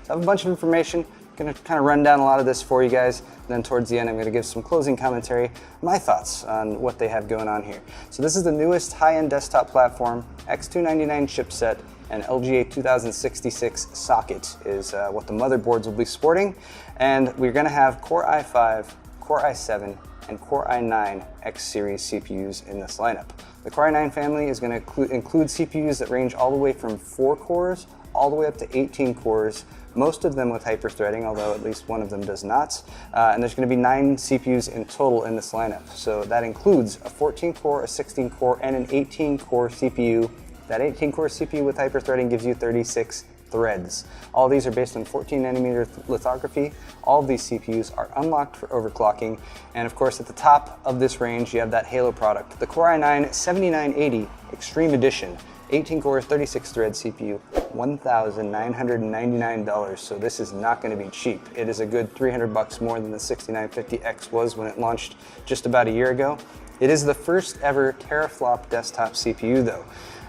So I have a bunch of information. I'm going to kind of run down a lot of this for you guys. Then towards the end, I'm going to give some closing commentary, my thoughts on what they have going on here. So this is the newest high-end desktop platform, X299 chipset, and LGA 2066 socket is what the motherboards will be sporting. And we're going to have Core i5, Core i7, and Core i9 X series CPUs in this lineup. The Core i9 family is going to include CPUs that range all the way from 4 cores all the way up to 18 cores, most of them with hyper-threading, although at least one of them does not. And there's going to be 9 CPUs in total in this lineup. So that includes a 14-core, a 16-core, and an 18-core CPU. That 18-core CPU with hyper-threading gives you 36 threads. All these are based on 14nm lithography. All of these CPUs are unlocked for overclocking. And of course, at the top of this range, you have that Halo product, the Core i9 7980 Extreme Edition. 18 cores, 36 threads CPU, $1,999. So this is not going to be cheap. It is a good $300 more than the 6950X was when it launched just about a year ago. It is the first ever teraflop desktop CPU though.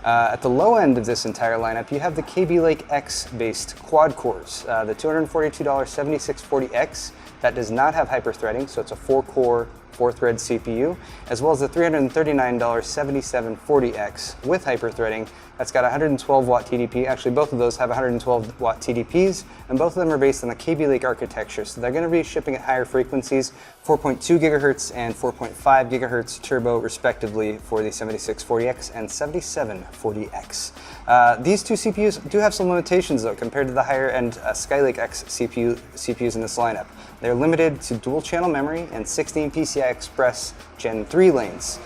At the low end of this entire lineup, you have the Kaby Lake X based quad cores, the $242 7640X that does not have hyper-threading, so it's a 4-core, 4-thread CPU, as well as the $339 7740X with hyper-threading. That's got 112 watt TDP. Actually, both of those have 112 watt TDPs, and both of them are based on the Kaby Lake architecture. So they're going to be shipping at higher frequencies, 4.2 gigahertz and 4.5 gigahertz turbo, respectively, for the 7640X and 7740X. These two CPUs do have some limitations, though, compared to the higher-end Skylake X CPUs in this lineup. They're limited to dual-channel memory and 16 PCI Express Gen 3 lanes.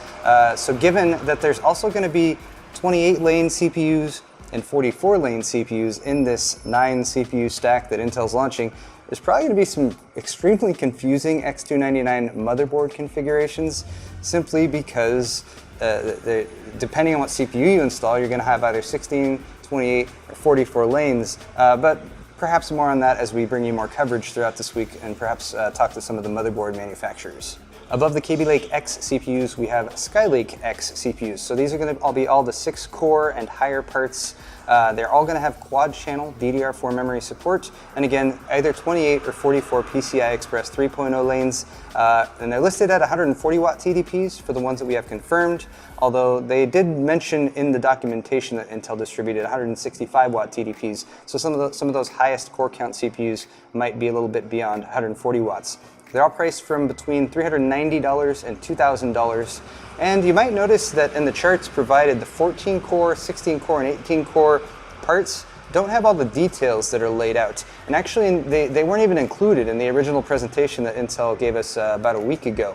So given that there's also going to be 28-lane CPUs and 44-lane CPUs in this 9 CPU stack that Intel's launching, there's probably going to be some extremely confusing X299 motherboard configurations, simply because depending on what CPU you install, you're going to have either 16, 28, or 44 lanes, but perhaps more on that as we bring you more coverage throughout this week and perhaps talk to some of the motherboard manufacturers. Above the Kaby Lake X CPUs, we have Skylake X CPUs. So these are going to all be the 6-core and higher parts. They're all going to have quad-channel DDR4 memory support, and again, either 28 or 44 PCI Express 3.0 lanes. And they're listed at 140 watt TDPs for the ones that we have confirmed, although they did mention in the documentation that Intel distributed 165 watt TDPs. So some of those highest core count CPUs might be a little bit beyond 140 watts. They're all priced from between $390 and $2,000. And you might notice that in the charts provided, the 14-core, 16-core, and 18-core parts don't have all the details that are laid out. And actually, they weren't even included in the original presentation that Intel gave us about a week ago.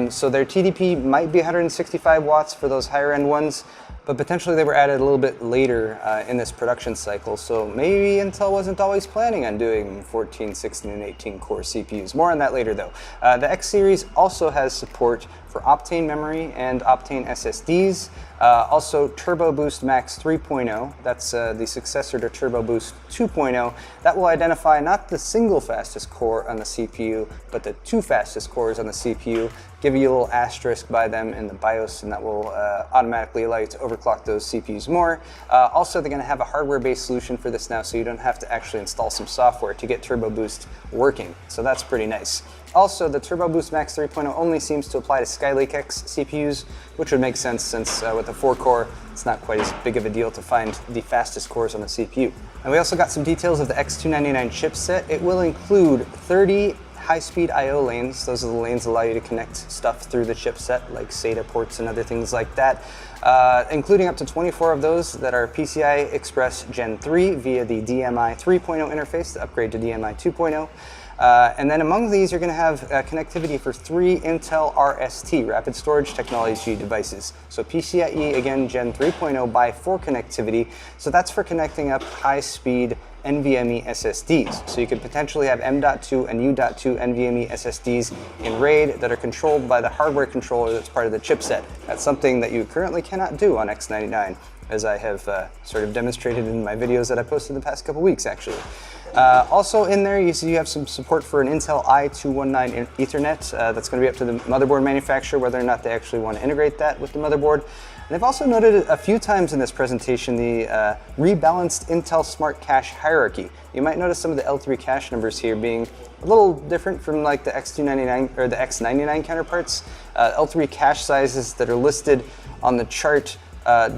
So their TDP might be 165 watts for those higher-end ones, but potentially they were added a little bit later in this production cycle. So maybe Intel wasn't always planning on doing 14, 16, and 18 core CPUs. More on that later though. The X series also has support for Optane memory and Optane SSDs. Also Turbo Boost Max 3.0, that's the successor to Turbo Boost 2.0. That will identify not the single fastest core on the CPU, but the 2 fastest cores on the CPU, give you a little asterisk by them in the BIOS, and that will automatically allow you to overclock those CPUs more. Also, they're going to have a hardware-based solution for this now, so you don't have to actually install some software to get Turbo Boost working, so that's pretty nice. Also, the Turbo Boost Max 3.0 only seems to apply to Skylake X CPUs, which would make sense since with a 4-core, it's not quite as big of a deal to find the fastest cores on the CPU. And we also got some details of the X299 chipset. It will include 30 high-speed I/O lanes. Those are the lanes that allow you to connect stuff through the chipset, like SATA ports and other things like that, including up to 24 of those that are PCI Express Gen 3 via the DMI 3.0 interface to upgrade to DMI 2.0. And then among these, you're going to have connectivity for 3 Intel RST, Rapid Storage Technology devices. So PCIe, again, Gen 3.0 by 4 connectivity. So that's for connecting up high-speed NVMe SSDs. So you could potentially have M.2 and U.2 NVMe SSDs in RAID that are controlled by the hardware controller that's part of the chipset. That's something that you currently cannot do on X99, as I have sort of demonstrated in my videos that I posted the past couple weeks, actually. Also in there, you see you have some support for an Intel i219 Ethernet. That's going to be up to the motherboard manufacturer whether or not they actually want to integrate that with the motherboard. And they've also noted a few times in this presentation the rebalanced Intel Smart Cache hierarchy. You might notice some of the L3 cache numbers here being a little different from like the X299 or the X99 counterparts. L3 cache sizes that are listed on the chart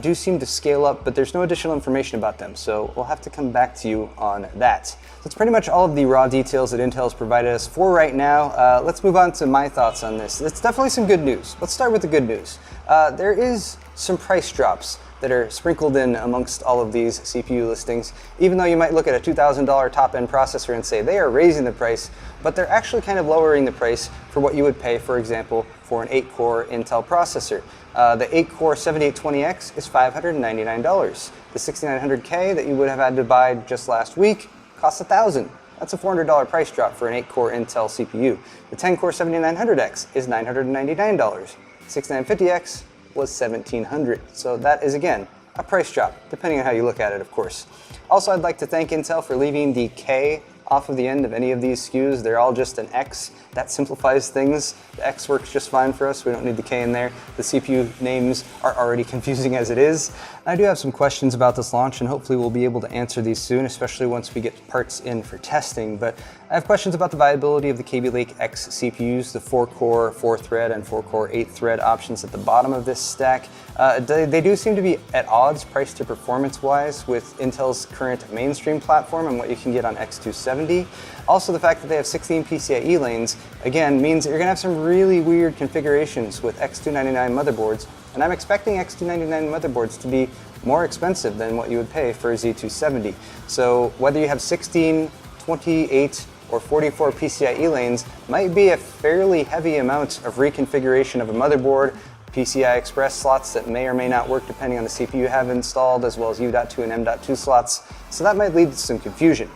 do seem to scale up, but there's no additional information about them, so we'll have to come back to you on that. That's pretty much all of the raw details that Intel's provided us for right now. Let's move on to my thoughts on this. It's definitely some good news. Let's start with the good news. There is some price drops that are sprinkled in amongst all of these CPU listings, even though you might look at a $2,000 top-end processor and say they are raising the price, but they're actually kind of lowering the price for what you would pay, for example, for an 8-core Intel processor. The 8-core 7820X is $599. The 6900K that you would have had to buy just last week costs $1,000. That's a $400 price drop for an 8-core Intel CPU. The 10-core 7900X is $999. 6950X was $1,700. So that is, again, a price drop, depending on how you look at it, of course. Also, I'd like to thank Intel for leaving the K off of the end of any of these SKUs. They're all just an X. That simplifies things. The X works just fine for us. We don't need the K in there. The CPU names are already confusing as it is. I do have some questions about this launch, and hopefully we'll be able to answer these soon, especially once we get parts in for testing. But I have questions about the viability of the Kaby Lake X CPUs, the 4-core, 4-thread, and 4-core, 8-thread options at the bottom of this stack. They do seem to be at odds price to performance wise with Intel's current mainstream platform and what you can get on X270. Also, the fact that they have 16 PCIe lanes, again, means that you're going to have some really weird configurations with X299 motherboards, and I'm expecting X299 motherboards to be more expensive than what you would pay for a Z270. So whether you have 16, 28, or 44 PCIe lanes might be a fairly heavy amount of reconfiguration of a motherboard, PCI Express slots that may or may not work depending on the CPU you have installed, as well as U.2 and M.2 slots, so that might lead to some confusion.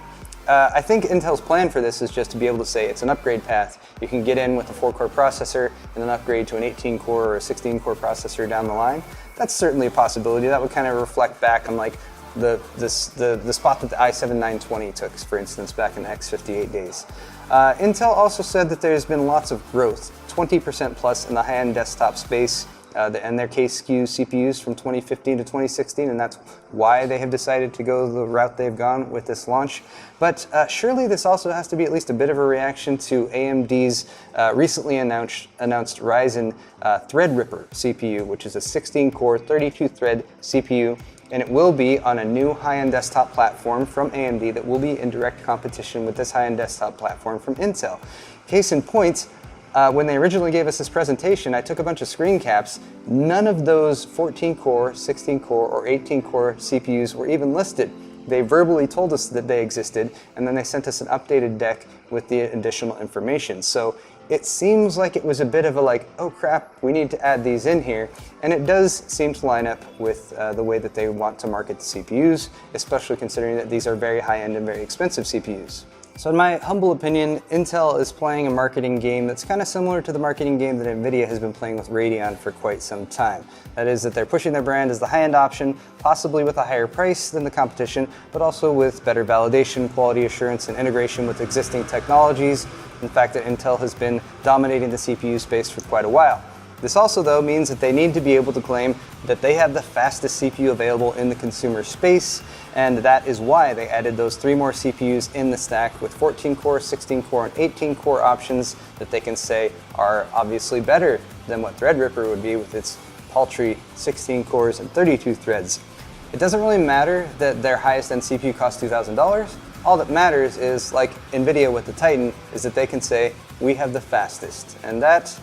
I think Intel's plan for this is just to be able to say it's an upgrade path. You can get in with a 4-core processor and then upgrade to an 18-core or a 16-core processor down the line. That's certainly a possibility. That would kind of reflect back on like the spot that the i7-920 took, for instance, back in the X58 days. Intel also said that there's been lots of growth, 20% plus in the high-end desktop space, and their K-SKU CPUs from 2015 to 2016, and that's why they have decided to go the route they've gone with this launch. But surely this also has to be at least a bit of a reaction to AMD's recently announced Ryzen Threadripper CPU, which is a 16-core, 32-thread CPU, and it will be on a new high-end desktop platform from AMD that will be in direct competition with this high-end desktop platform from Intel. Case in point, when they originally gave us this presentation, I took a bunch of screen caps. None of those 14-core, 16-core, or 18-core CPUs were even listed. They verbally told us that they existed, and then they sent us an updated deck with the additional information. So it seems like it was a bit of a like, oh crap, we need to add these in here. And it does seem to line up with the way that they want to market the CPUs, especially considering that these are very high-end and very expensive CPUs. So in my humble opinion, Intel is playing a marketing game that's kind of similar to the marketing game that NVIDIA has been playing with Radeon for quite some time. That is that they're pushing their brand as the high-end option, possibly with a higher price than the competition, but also with better validation, quality assurance, and integration with existing technologies. In fact, that Intel has been dominating the CPU space for quite a while. This also, though, means that they need to be able to claim that they have the fastest CPU available in the consumer space, and that is why they added those 3 more CPUs in the stack with 14-core, 16-core, and 18-core options that they can say are obviously better than what Threadripper would be with its paltry 16 cores and 32 threads. It doesn't really matter that their highest-end CPU costs $2,000. All that matters is, like NVIDIA with the Titan, is that they can say, we have the fastest, and that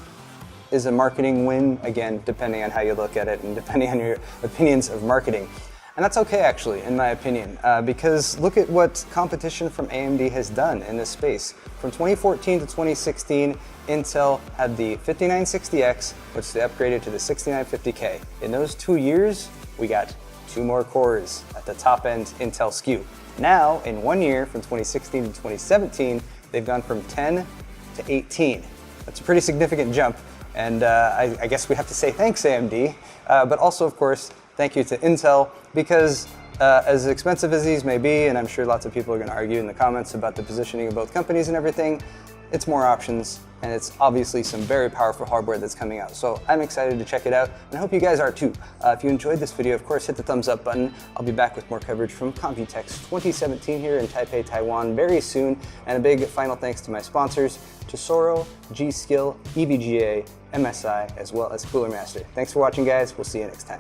is a marketing win, again, depending on how you look at it and depending on your opinions of marketing. And that's okay, actually, in my opinion, because look at what competition from AMD has done in this space. From 2014 to 2016, Intel had the 5960X, which they upgraded to the 6950K. In those 2 years, we got 2 more cores at the top-end Intel SKU. Now, in 1 year, from 2016 to 2017, they've gone from 10 to 18. That's a pretty significant jump. And I guess we have to say thanks, AMD, but also, of course, thank you to Intel, because As expensive as these may be, and I'm sure lots of people are going to argue in the comments about the positioning of both companies and everything, it's more options, and it's obviously some very powerful hardware that's coming out. So I'm excited to check it out, and I hope you guys are too. If you enjoyed this video, of course, hit the thumbs up button. I'll be back with more coverage from Computex 2017 here in Taipei, Taiwan very soon. And a big final thanks to my sponsors, Tesoro, G.Skill, EVGA, MSI, as well as Cooler Master. Thanks for watching, guys. We'll see you next time.